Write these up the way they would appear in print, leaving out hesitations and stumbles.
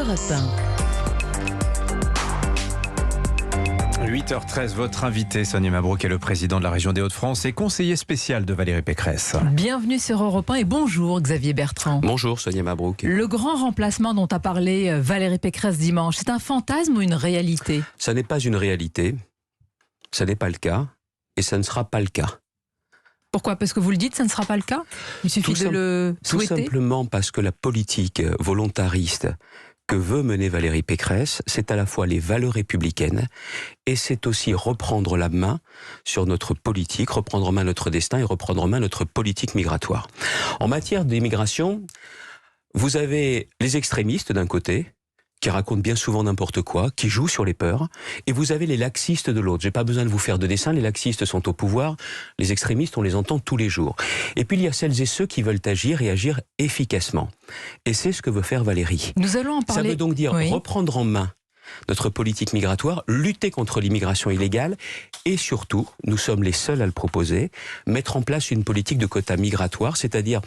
Europe 1. 8h13, votre invité, Sonia Mabrouk, est le président de la région des Hauts-de-France et conseiller spécial de Valérie Pécresse. Bienvenue sur Europe 1 et bonjour Xavier Bertrand. Bonjour Sonia Mabrouk. Le grand remplacement dont a parlé Valérie Pécresse dimanche, c'est un fantasme ou une réalité? Ça n'est pas une réalité, ça n'est pas le cas et ça ne sera pas le cas. Pourquoi? Parce que vous le dites, ça ne sera pas le cas? Il suffit de le souhaiter? Tout simplement parce que la politique volontariste que veut mener Valérie Pécresse, c'est à la fois les valeurs républicaines et c'est aussi reprendre la main sur notre politique, reprendre en main notre destin et reprendre en main notre politique migratoire. En matière d'immigration, vous avez les extrémistes d'un côté, qui racontent bien souvent n'importe quoi, qui jouent sur les peurs, et vous avez les laxistes de l'autre. J'ai pas besoin de vous faire de dessin, les laxistes sont au pouvoir, les extrémistes, on les entend tous les jours. Et puis il y a celles et ceux qui veulent agir et agir efficacement. Et c'est ce que veut faire Valérie. Nous allons en parler. Ça veut donc dire reprendre en main notre politique migratoire, lutter contre l'immigration illégale et surtout, nous sommes les seuls à le proposer, mettre en place une politique de quotas migratoires, c'est-à-dire,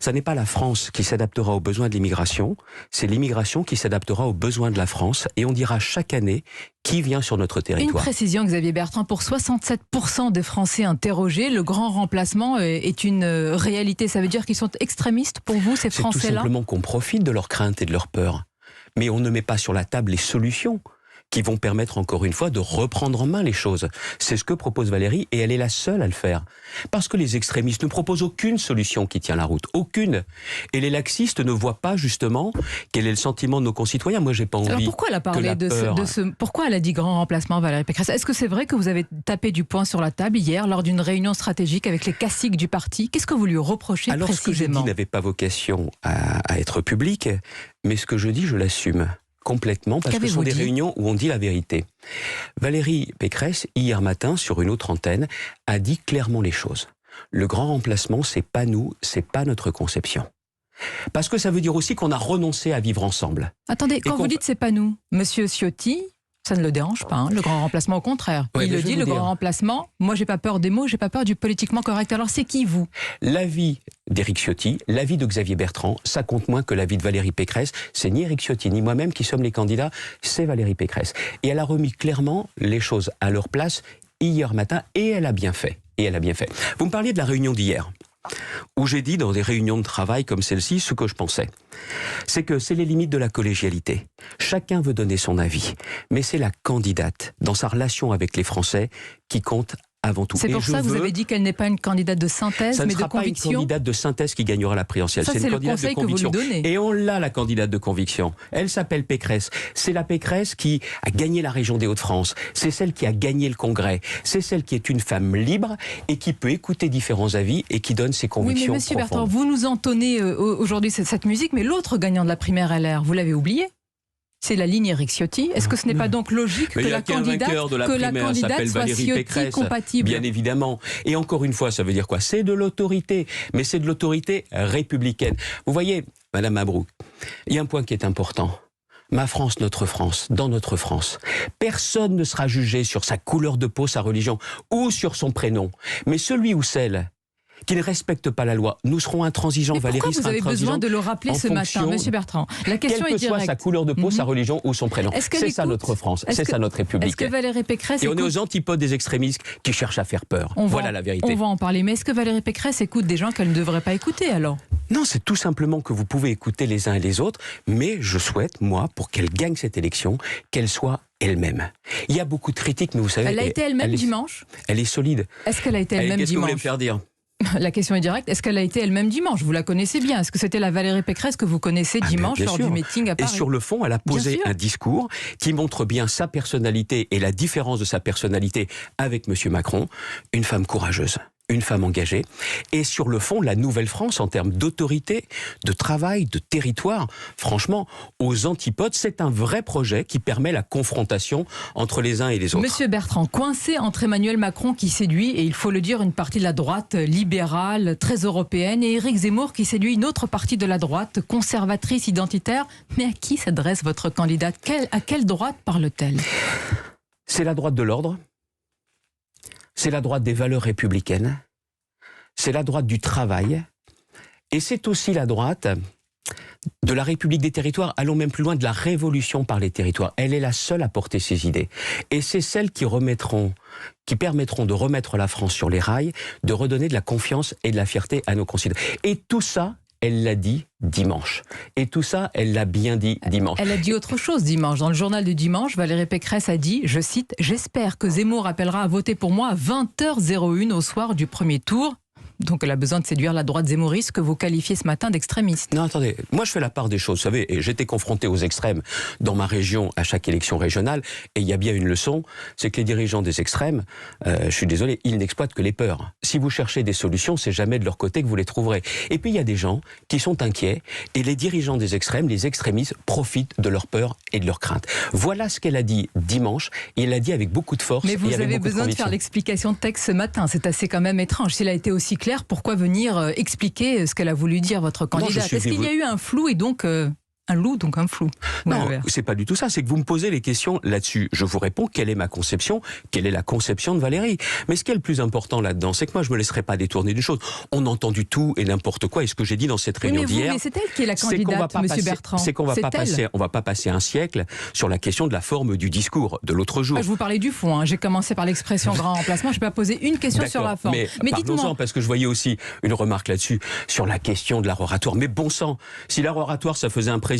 ça n'est pas la France qui s'adaptera aux besoins de l'immigration, c'est l'immigration qui s'adaptera aux besoins de la France et on dira chaque année qui vient sur notre territoire. Une précision, Xavier Bertrand, pour 67% des Français interrogés, le grand remplacement est une réalité. Ça veut dire qu'ils sont extrémistes pour vous, ces Français-là? C'est tout simplement qu'on profite de leurs craintes et de leurs peurs. Mais on ne met pas sur la table les solutions qui vont permettre encore une fois de reprendre en main les choses. C'est ce que propose Valérie et elle est la seule à le faire. Parce que les extrémistes ne proposent aucune solution qui tient la route. Aucune. Et les laxistes ne voient pas justement quel est le sentiment de nos concitoyens. Moi, j'ai pas envie. Alors pourquoi elle a parlé pourquoi elle a dit grand remplacement, Valérie Pécresse? Est-ce que c'est vrai que vous avez tapé du poing sur la table hier lors d'une réunion stratégique avec les caciques du parti? Qu'est-ce que vous lui reprochez précisément? Alors ce que j'ai dit n'avait pas vocation à être public, mais ce que je dis, je l'assume complètement, parce que ce sont des réunions où on dit la vérité. Valérie Pécresse, hier matin, sur une autre antenne, a dit clairement les choses. Le grand remplacement, c'est pas nous, c'est pas notre conception. Parce que ça veut dire aussi qu'on a renoncé à vivre ensemble. Attendez, quand vous dites c'est pas nous, Monsieur Ciotti, ça ne le dérange pas, hein, le grand remplacement, au contraire. Il le dit, le grand remplacement, moi j'ai pas peur des mots, j'ai pas peur du politiquement correct. Alors c'est qui, vous? L'avis d'Éric Ciotti, l'avis de Xavier Bertrand, ça compte moins que l'avis de Valérie Pécresse. C'est ni Éric Ciotti ni moi-même qui sommes les candidats, c'est Valérie Pécresse. Et elle a remis clairement les choses à leur place hier matin et elle a bien fait. Vous me parliez de la réunion d'hier, où j'ai dit dans des réunions de travail comme celle-ci ce que je pensais. C'est que c'est les limites de la collégialité. Chacun veut donner son avis, mais c'est la candidate, dans sa relation avec les Français, qui compte avant tout. C'est pour ça que vous avez dit qu'elle n'est pas une candidate de synthèse, mais de conviction. Ça ne sera pas une candidate de synthèse qui gagnera la présidentielle. C'est une candidate de conviction. Et on l'a, la candidate de conviction. Elle s'appelle Pécresse. C'est la Pécresse qui a gagné la région des Hauts-de-France. C'est celle qui a gagné le Congrès. C'est celle qui est une femme libre et qui peut écouter différents avis et qui donne ses convictions. Oui, mais Monsieur Bertrand, vous nous entonnez aujourd'hui cette musique, mais l'autre gagnant de la primaire LR, vous l'avez oublié? C'est la ligne Éric Ciotti. Est-ce que ce n'est pas donc logique que la candidate soit Ciotti compatible? Bien évidemment. Et encore une fois, ça veut dire quoi? C'est de l'autorité, mais c'est de l'autorité républicaine. Vous voyez, Madame Mabrouk, il y a un point qui est important. Ma France, notre France, dans notre France, personne ne sera jugé sur sa couleur de peau, sa religion ou sur son prénom. Mais celui ou celle qui ne respectent pas la loi, nous serons intransigeants. Valérie sera intransigeante. Pourquoi vous avez besoin de le rappeler ce matin, Monsieur Bertrand? La question est directe. Quelle que soit sa couleur de peau, sa religion ou son prénom. C'est ça notre France, c'est ça notre République. Est-ce que Valérie Pécresse Et on est aux antipodes des extrémistes qui cherchent à faire peur. Voilà la vérité. On va en parler. Mais est-ce que Valérie Pécresse écoute des gens qu'elle ne devrait pas écouter alors? Non, c'est tout simplement que vous pouvez écouter les uns et les autres, mais je souhaite, moi, pour qu'elle gagne cette élection, qu'elle soit elle-même. Il y a beaucoup de critiques, mais vous savez... Elle a été elle-même dimanche? Elle est solide. Est-ce qu'elle a été elle-même dimanche? Qu'est-ce que vous voulez me faire dire? La question est directe. Est-ce qu'elle a été elle-même dimanche? Vous la connaissez bien. Est-ce que c'était la Valérie Pécresse que vous connaissez dimanche lors du meeting à Paris? Et sur le fond, elle a posé un discours qui montre bien sa personnalité et la différence de sa personnalité avec M. Macron. Une femme courageuse, une femme engagée. Et sur le fond, la Nouvelle-France, en termes d'autorité, de travail, de territoire, franchement, aux antipodes, c'est un vrai projet qui permet la confrontation entre les uns et les autres. Monsieur Bertrand, coincé entre Emmanuel Macron qui séduit, et il faut le dire, une partie de la droite libérale, très européenne, et Éric Zemmour qui séduit une autre partie de la droite, conservatrice, identitaire. Mais à qui s'adresse votre candidate? À quelle droite parle-t-elle? C'est la droite de l'ordre. C'est la droite des valeurs républicaines, c'est la droite du travail, et c'est aussi la droite de la République des territoires, allons même plus loin, de la révolution par les territoires. Elle est la seule à porter ces idées. Et c'est celle qui permettront de remettre la France sur les rails, de redonner de la confiance et de la fierté à nos concitoyens. Et tout ça, elle l'a dit dimanche. Et tout ça, elle l'a bien dit dimanche. Elle a dit autre chose dimanche. Dans le journal du dimanche, Valérie Pécresse a dit, je cite, « J'espère que Zemmour appellera à voter pour moi à 20h01 au soir du premier tour ». Donc elle a besoin de séduire la droite zémouriste que vous qualifiez ce matin d'extrémiste. Non, attendez, moi je fais la part des choses, vous savez, et j'étais confronté aux extrêmes dans ma région à chaque élection régionale, et il y a bien une leçon, c'est que les dirigeants des extrêmes, je suis désolé, ils n'exploitent que les peurs. Si vous cherchez des solutions, c'est jamais de leur côté que vous les trouverez. Et puis il y a des gens qui sont inquiets, et les dirigeants des extrêmes, les extrémistes, profitent de leur peur et de leur crainte. Voilà ce qu'elle a dit dimanche, et elle l'a dit avec beaucoup de force. Mais vous et avec avez beaucoup besoin de faire l'explication de texte ce matin, c'est assez quand même étrange. S'il a été aussi clair, pourquoi venir expliquer ce qu'elle a voulu dire, votre candidate? Est-ce qu'il y a eu un flou et donc un loup, donc un flou? Non, c'est pas du tout ça. C'est que vous me posez les questions là-dessus. Je vous réponds, quelle est ma conception? Quelle est la conception de Valérie? Mais ce qui est le plus important là-dedans, c'est que moi, je me laisserai pas détourner d'une chose. On entend du tout et n'importe quoi. Et ce que j'ai dit dans cette réunion d'hier... Mais c'est elle qui est la candidate, monsieur Bertrand. C'est qu'on va pas passer un siècle sur la question de la forme du discours de l'autre jour. Je vous parlais du fond. J'ai commencé par l'expression grand remplacement. Je n'ai pas posé une question sur la forme. Mais dites-moi, parce que je voyais aussi une remarque là-dessus, sur la question de l'art oratoire. Mais bon sang, si l'art oratoire, ça faisait un président,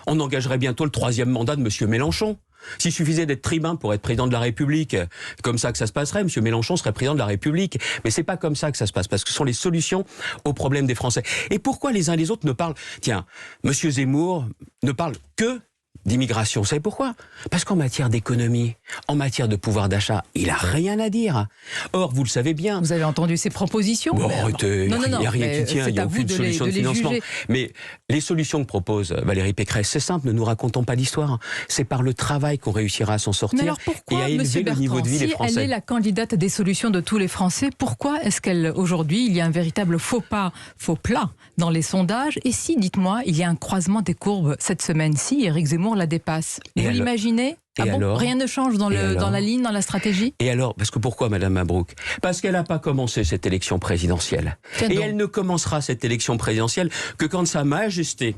on engagerait bientôt le 3e mandat de monsieur Mélenchon. S'il suffisait d'être tribun pour être président de la République, comme ça que ça se passerait, monsieur Mélenchon serait président de la République. Mais c'est pas comme ça que ça se passe, parce que ce sont les solutions aux problèmes des Français. Et pourquoi les uns et les autres ne parlent... Tiens, monsieur Zemmour ne parle que d'immigration. Vous savez pourquoi? Parce qu'en matière d'économie, en matière de pouvoir d'achat, il a rien à dire. Or, vous le savez bien... Vous avez entendu ses propositions? Bon, il n'y a rien qui tient, il n'y a aucune solution de financement. Mais les solutions que propose Valérie Pécresse, c'est simple, ne nous racontons pas d'histoire. C'est par le travail qu'on réussira à s'en sortir. Mais alors pourquoi, et à élever le niveau de vie des Français. Si elle est la candidate des solutions de tous les Français, pourquoi est-ce qu'aujourd'hui, il y a un véritable faux plat dans les sondages? Et si, dites-moi, il y a un croisement des courbes cette semaine-ci, Éric Zemmour la dépasse. Vous l'imaginez? Rien ne change dans la ligne, dans la stratégie? Et alors, parce que pourquoi, Madame Mabrouk? Parce qu'elle n'a pas commencé cette élection présidentielle. Et elle ne commencera cette élection présidentielle que quand Sa Majesté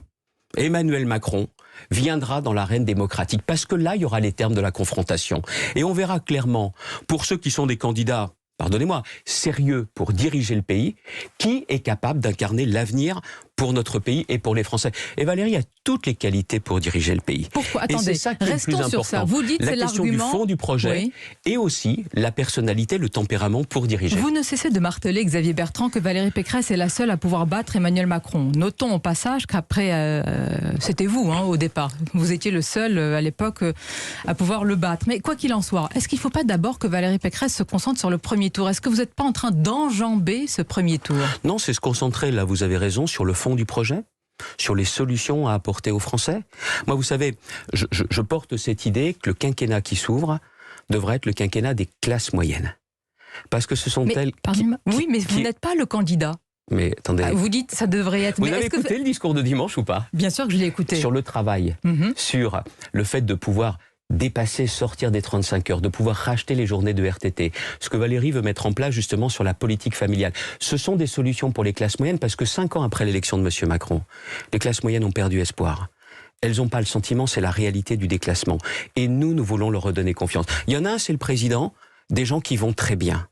Emmanuel Macron viendra dans l'arène démocratique. Parce que là, il y aura les termes de la confrontation. Et on verra clairement, pour ceux qui sont des candidats, pardonnez-moi, sérieux pour diriger le pays, qui est capable d'incarner l'avenir pour notre pays et pour les Français. Et Valérie a toutes les qualités pour diriger le pays. Pourquoi? Attendez, et c'est ça qui est le plus important. Sur ça. Vous dites la question du fond du projet, et aussi la personnalité, le tempérament pour diriger. Vous ne cessez de marteler, Xavier Bertrand, que Valérie Pécresse est la seule à pouvoir battre Emmanuel Macron. Notons au passage qu'après, c'était vous au départ. Vous étiez le seul à l'époque à pouvoir le battre. Mais quoi qu'il en soit, est-ce qu'il ne faut pas d'abord que Valérie Pécresse se concentre sur le premier tour? Est-ce que vous n'êtes pas en train d'enjamber ce premier tour? Non, c'est se concentrer, là vous avez raison, sur le fond du projet, sur les solutions à apporter aux Français. Moi, vous savez, je porte cette idée que le quinquennat qui s'ouvre devrait être le quinquennat des classes moyennes. Parce que ce sont elles... Oui, mais vous n'êtes pas le candidat. Mais attendez... Vous dites ça devrait être... Vous avez écouté le discours de dimanche ou pas? Bien sûr que je l'ai écouté. Sur le travail, sur le fait de pouvoir dépasser, sortir des 35 heures, de pouvoir racheter les journées de RTT. Ce que Valérie veut mettre en place justement sur la politique familiale. Ce sont des solutions pour les classes moyennes parce que 5 ans après l'élection de M. Macron, les classes moyennes ont perdu espoir. Elles n'ont pas le sentiment, c'est la réalité du déclassement. Et nous voulons leur redonner confiance. Il y en a un, c'est le président, des gens qui vont très bien.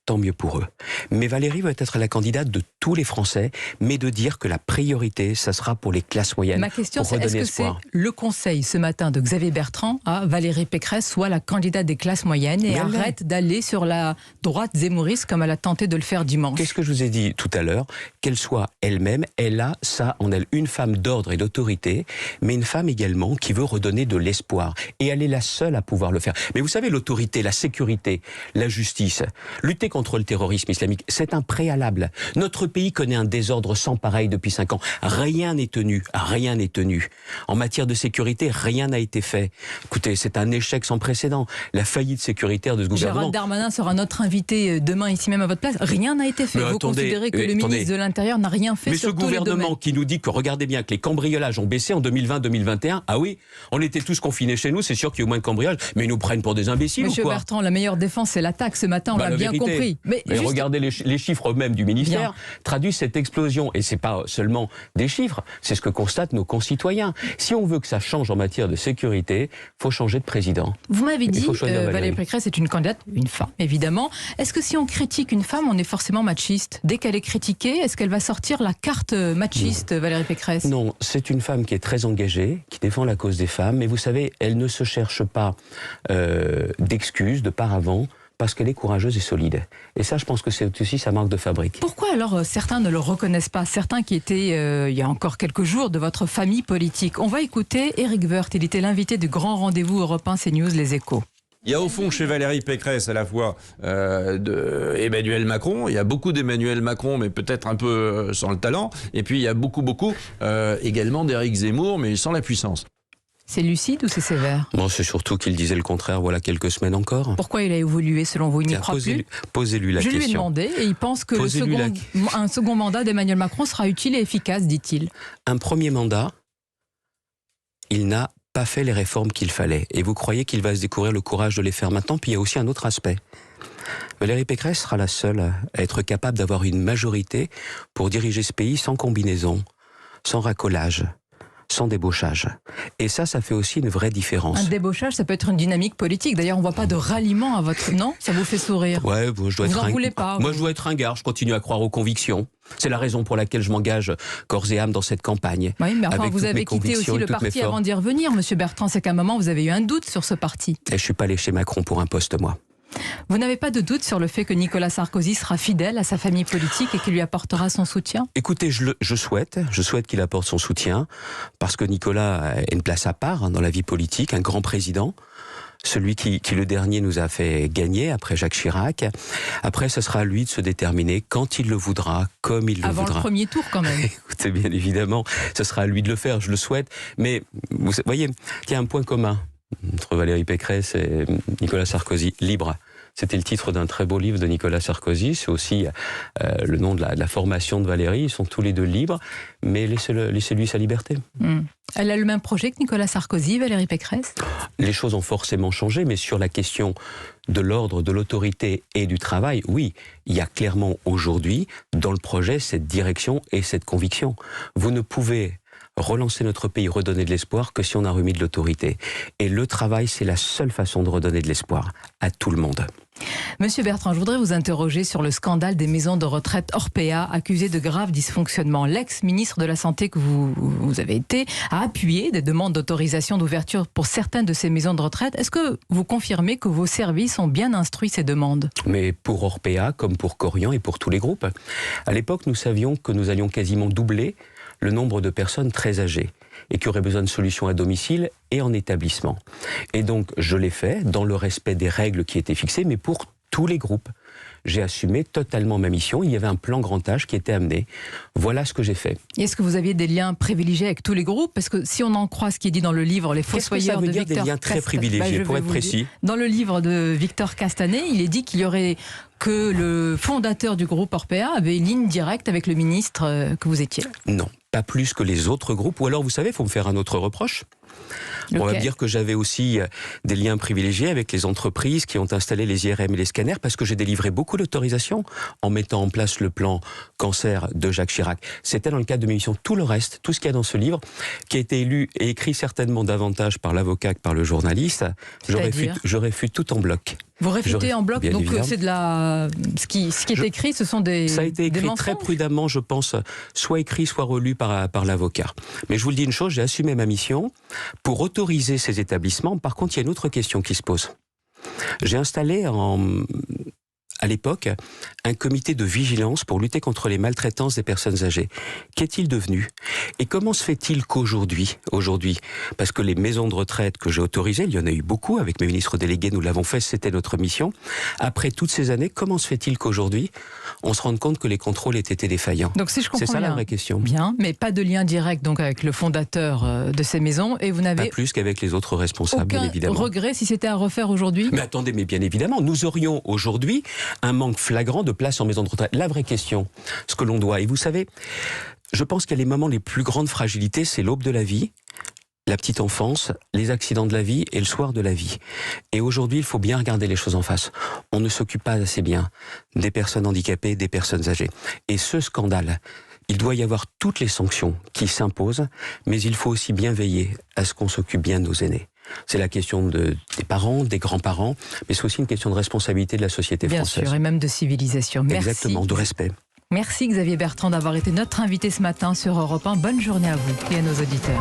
Tant mieux pour eux. Mais Valérie va être la candidate de tous les Français, mais de dire que la priorité, ça sera pour les classes moyennes. Ma question, c'est est-ce que c'est le conseil ce matin de Xavier Bertrand à Valérie Pécresse soit la candidate des classes moyennes et arrête d'aller sur la droite zémouriste comme elle a tenté de le faire dimanche? Qu'est-ce que je vous ai dit tout à l'heure? Qu'elle soit elle-même, elle a ça en elle, une femme d'ordre et d'autorité, mais une femme également qui veut redonner de l'espoir. Et elle est la seule à pouvoir le faire. Mais vous savez, l'autorité, la sécurité, la justice, lutter contre le terrorisme islamique, c'est un préalable. Notre pays connaît un désordre sans pareil depuis 5 ans. Rien n'est tenu, rien n'est tenu. En matière de sécurité, rien n'a été fait. Écoutez, c'est un échec sans précédent. La faillite sécuritaire de ce gouvernement... Gérald Darmanin sera notre invité demain ici même à votre place. Rien n'a été fait. Vous considérez que le ministre de l'Intérieur n'a rien fait sur tous les domaines. Mais ce gouvernement qui nous dit que, regardez bien, que les cambriolages ont baissé en 2020-2021, ah oui, on était tous confinés chez nous, c'est sûr qu'il y a eu moins de cambriolages, mais ils nous prennent pour des imbéciles ou quoi? Monsieur Bertrand, la meilleure défense, c'est l'attaque. Ce matin, on l'a bien compris. Mais regardez les chiffres même du ministère, traduisent cette explosion. Et c'est pas seulement des chiffres, c'est ce que constatent nos concitoyens. Si on veut que ça change en matière de sécurité, faut changer de président. Vous m'avez dit, Valérie Pécresse est une candidate, une femme, évidemment. Est-ce que si on critique une femme, on est forcément machiste? Dès qu'elle est critiquée, est-ce qu'elle va sortir la carte machiste, Valérie Pécresse? Non, c'est une femme qui est très engagée, qui défend la cause des femmes. Mais vous savez, elle ne se cherche pas d'excuses, de paravent, parce qu'elle est courageuse et solide. Et ça, je pense que c'est aussi sa marque de fabrique. Pourquoi alors certains ne le reconnaissent pas? Certains qui étaient, il y a encore quelques jours, de votre famille politique. On va écouter Éric Woerth. Il était l'invité du grand rendez-vous Europe 1 CNews Les Échos. Il y a au fond chez Valérie Pécresse à la fois Emmanuel Macron, il y a beaucoup d'Emmanuel Macron mais peut-être un peu sans le talent, et puis il y a beaucoup également d'Éric Zemmour mais sans la puissance. C'est lucide ou c'est sévère? Bon, c'est surtout qu'il disait le contraire voilà quelques semaines encore. Pourquoi il a évolué selon vous? Il n'y croit plus? Posez-lui la question. Je lui ai demandé et il pense que un second mandat d'Emmanuel Macron sera utile et efficace, dit-il. Un premier mandat, il n'a pas fait les réformes qu'il fallait. Et vous croyez qu'il va se découvrir le courage de les faire maintenant? Puis il y a aussi un autre aspect. Valérie Pécresse sera la seule à être capable d'avoir une majorité pour diriger ce pays sans combinaison, sans racolage, sans débauchage. Et ça fait aussi une vraie différence. Un débauchage, ça peut être une dynamique politique. D'ailleurs, on ne voit pas de ralliement à votre... Non, ça vous fait sourire? Ouais, bon, je dois vous n'en voulez pas? Moi, je dois être ringard. Je continue à croire aux convictions. C'est la raison pour laquelle je m'engage corps et âme dans cette campagne. Oui, mais enfin, vous avez quitté aussi le parti avant d'y revenir, Monsieur Bertrand. C'est qu'à un moment, vous avez eu un doute sur ce parti. Et je ne suis pas allé chez Macron pour un poste, moi. Vous n'avez pas de doute sur le fait que Nicolas Sarkozy sera fidèle à sa famille politique et qu'il lui apportera son soutien? Écoutez, je souhaite qu'il apporte son soutien, parce que Nicolas a une place à part dans la vie politique, un grand président, celui qui le dernier nous a fait gagner après Jacques Chirac. Après, ce sera à lui de se déterminer quand il le voudra, comme il le voudra. Avant le premier tour, quand même. Écoutez, bien évidemment, ce sera à lui de le faire, je le souhaite. Mais vous voyez, il y a un point commun entre Valérie Pécresse et Nicolas Sarkozy, libre. C'était le titre d'un très beau livre de Nicolas Sarkozy. C'est aussi le nom de la formation de Valérie. Ils sont tous les deux libres, mais laissez-lui sa liberté. Elle a le même projet que Nicolas Sarkozy, Valérie Pécresse? Les choses ont forcément changé, mais sur la question de l'ordre, de l'autorité et du travail, oui, il y a clairement aujourd'hui dans le projet cette direction et cette conviction. Vous ne pouvez relancer notre pays, redonner de l'espoir que si on a remis de l'autorité. Et le travail, c'est la seule façon de redonner de l'espoir à tout le monde. Monsieur Bertrand, je voudrais vous interroger sur le scandale des maisons de retraite Orpea, accusées de graves dysfonctionnements. L'ex-ministre de la Santé que vous avez été a appuyé des demandes d'autorisation d'ouverture pour certaines de ces maisons de retraite. Est-ce que vous confirmez que vos services ont bien instruit ces demandes? Mais pour Orpea, comme pour Korian et pour tous les groupes, à l'époque, nous savions que nous allions quasiment doubler le nombre de personnes très âgées et qui auraient besoin de solutions à domicile et en établissement. Et donc, je l'ai fait dans le respect des règles qui étaient fixées, mais pour tous les groupes. J'ai assumé totalement ma mission. Il y avait un plan grand âge qui était amené. Voilà ce que j'ai fait. Et est-ce que vous aviez des liens privilégiés avec tous les groupes? Parce que si on en croit ce qui est dit dans le livre Les Fossoyeurs de Victor Castanet... Qu'est-ce que ça veut dire des liens très privilégiés, pour être précis? Dans le livre de Victor Castanet, il est dit qu'il y aurait que le fondateur du groupe Orpea avait une ligne directe avec le ministre que vous étiez. Non, pas plus que les autres groupes. Ou alors, vous savez, il faut me faire un autre reproche. On va me dire que j'avais aussi des liens privilégiés avec les entreprises qui ont installé les IRM et les scanners, parce que j'ai délivré beaucoup d'autorisations en mettant en place le plan cancer de Jacques Chirac. C'était dans le cadre de mes missions. Tout le reste, tout ce qu'il y a dans ce livre, qui a été lu et écrit certainement davantage par l'avocat que par le journaliste, je réfute tout en bloc. Vous réfutez en bloc, donc c'est de la... Ce qui est écrit, ce sont des... Ça a été écrit très prudemment, je pense, soit écrit, soit relu par l'avocat. Mais je vous le dis une chose, j'ai assumé ma mission pour autoriser ces établissements. Par contre, il y a une autre question qui se pose. J'ai installé à l'époque, un comité de vigilance pour lutter contre les maltraitances des personnes âgées. Qu'est-il devenu? Et comment se fait-il qu'aujourd'hui, parce que les maisons de retraite que j'ai autorisées, il y en a eu beaucoup, avec mes ministres délégués, nous l'avons fait, c'était notre mission. Après toutes ces années, comment se fait-il qu'aujourd'hui, on se rende compte que les contrôles aient été défaillants? Donc si je comprends c'est ça bien, la vraie question. Bien, mais pas de lien direct donc avec le fondateur de ces maisons, et vous n'avez pas plus qu'avec les autres responsables, bien évidemment. Aucun regret si c'était à refaire aujourd'hui? Mais attendez, mais bien évidemment, nous aurions aujourd'hui un manque flagrant de place en maison de retraite. La vraie question, ce que l'on doit, et vous savez, je pense qu'à les moments les plus grandes fragilités, c'est l'aube de la vie, la petite enfance, les accidents de la vie et le soir de la vie. Et aujourd'hui, il faut bien regarder les choses en face. On ne s'occupe pas assez bien des personnes handicapées, des personnes âgées. Et ce scandale, il doit y avoir toutes les sanctions qui s'imposent, mais il faut aussi bien veiller à ce qu'on s'occupe bien de nos aînés. C'est la question des parents, des grands-parents, mais c'est aussi une question de responsabilité de la société française. Bien sûr, et même de civilisation. Merci. Exactement, de respect. Merci Xavier Bertrand d'avoir été notre invité ce matin sur Europe 1. Bonne journée à vous et à nos auditeurs.